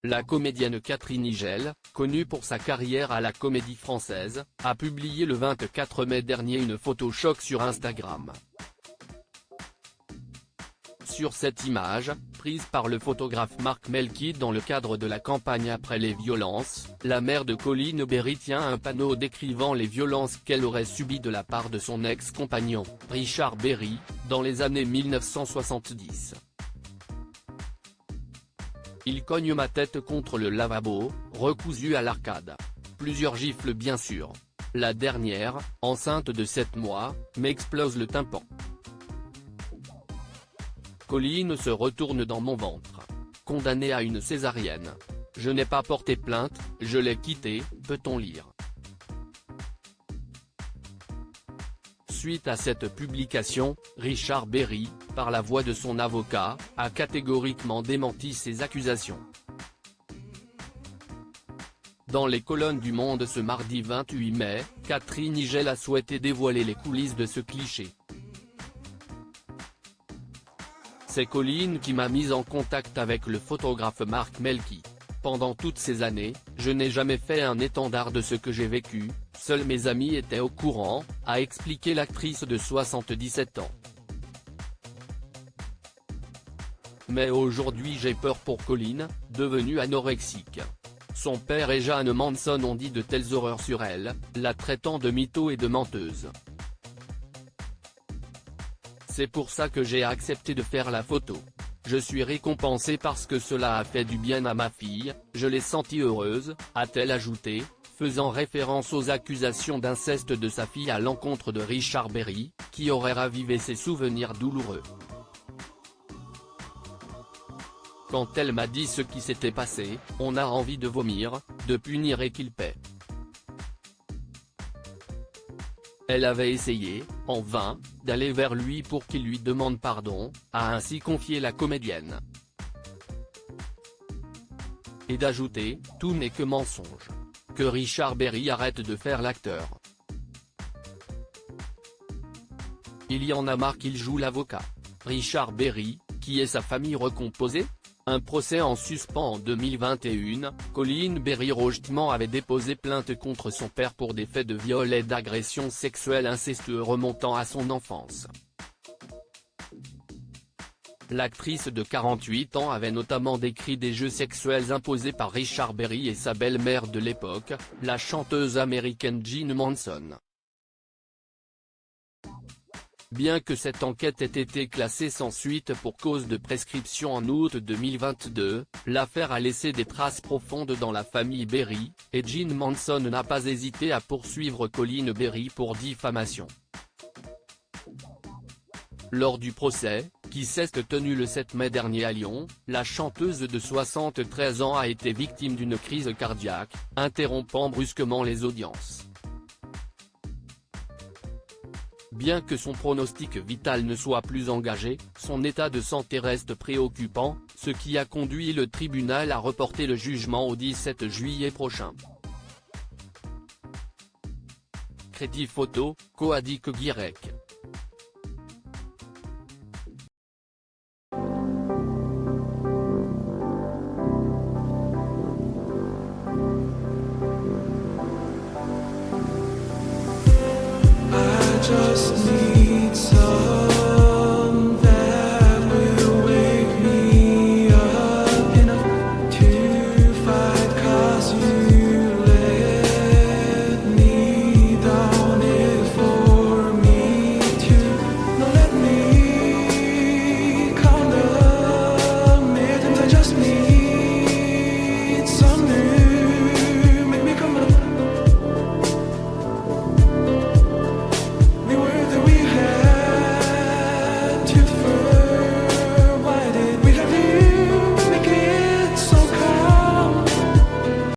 La comédienne Catherine Higel, connue pour sa carrière à la Comédie Française, a publié le 24 mai dernier une photo choc sur Instagram. Sur cette image, prise par le photographe Marc Melky dans le cadre de la campagne après les violences, la mère de Colline Berry tient un panneau décrivant les violences qu'elle aurait subies de la part de son ex-compagnon, Richard Berry, dans les années 1970. Il cogne ma tête contre le lavabo, recousu à l'arcade. Plusieurs gifles bien sûr. La dernière, enceinte de 7 mois, m'explose le tympan. Colline se retourne dans mon ventre. Condamnée à une césarienne. Je n'ai pas porté plainte, je l'ai quitté, peut-on lire. Suite à cette publication, Richard Berry, par la voix de son avocat, a catégoriquement démenti ces accusations. Dans les colonnes du Monde ce mardi 28 mai, Catherine Higel a souhaité dévoiler les coulisses de ce cliché. C'est Colline qui m'a mise en contact avec le photographe Marc Melky. Pendant toutes ces années, je n'ai jamais fait un étendard de ce que j'ai vécu, seuls mes amis étaient au courant, a expliqué l'actrice de 77 ans. Mais aujourd'hui j'ai peur pour Colline, devenue anorexique. Son père et Jeanne Manson ont dit de telles horreurs sur elle, la traitant de mytho et de menteuse. C'est pour ça que j'ai accepté de faire la photo. Je suis récompensée parce que cela a fait du bien à ma fille, je l'ai sentie heureuse, a-t-elle ajouté, faisant référence aux accusations d'inceste de sa fille à l'encontre de Richard Berry, qui aurait ravivé ses souvenirs douloureux. Quand elle m'a dit ce qui s'était passé, on a envie de vomir, de punir et qu'il paie. Elle avait essayé, en vain, d'aller vers lui pour qu'il lui demande pardon, a ainsi confié la comédienne. Et d'ajouter, tout n'est que mensonge. Que Richard Berry arrête de faire l'acteur. Il y en a marre qu'il joue l'avocat. Richard Berry, qui est sa famille recomposée ? Un procès en suspens en 2021, Colline Berry Rogetement avait déposé plainte contre son père pour des faits de viol et d'agression sexuelle incestueux remontant à son enfance. L'actrice de 48 ans avait notamment décrit des jeux sexuels imposés par Richard Berry et sa belle-mère de l'époque, la chanteuse américaine Jeanne Manson. Bien que cette enquête ait été classée sans suite pour cause de prescription en août 2022, l'affaire a laissé des traces profondes dans la famille Berry, et Jeanne Manson n'a pas hésité à poursuivre Colline Berry pour diffamation. Lors du procès, qui s'est tenu le 7 mai dernier à Lyon, la chanteuse de 73 ans a été victime d'une crise cardiaque, interrompant brusquement les audiences. Bien que son pronostic vital ne soit plus engagé, son état de santé reste préoccupant, ce qui a conduit le tribunal à reporter le jugement au 17 juillet prochain. Crédit photo, Coadic Guirec. Just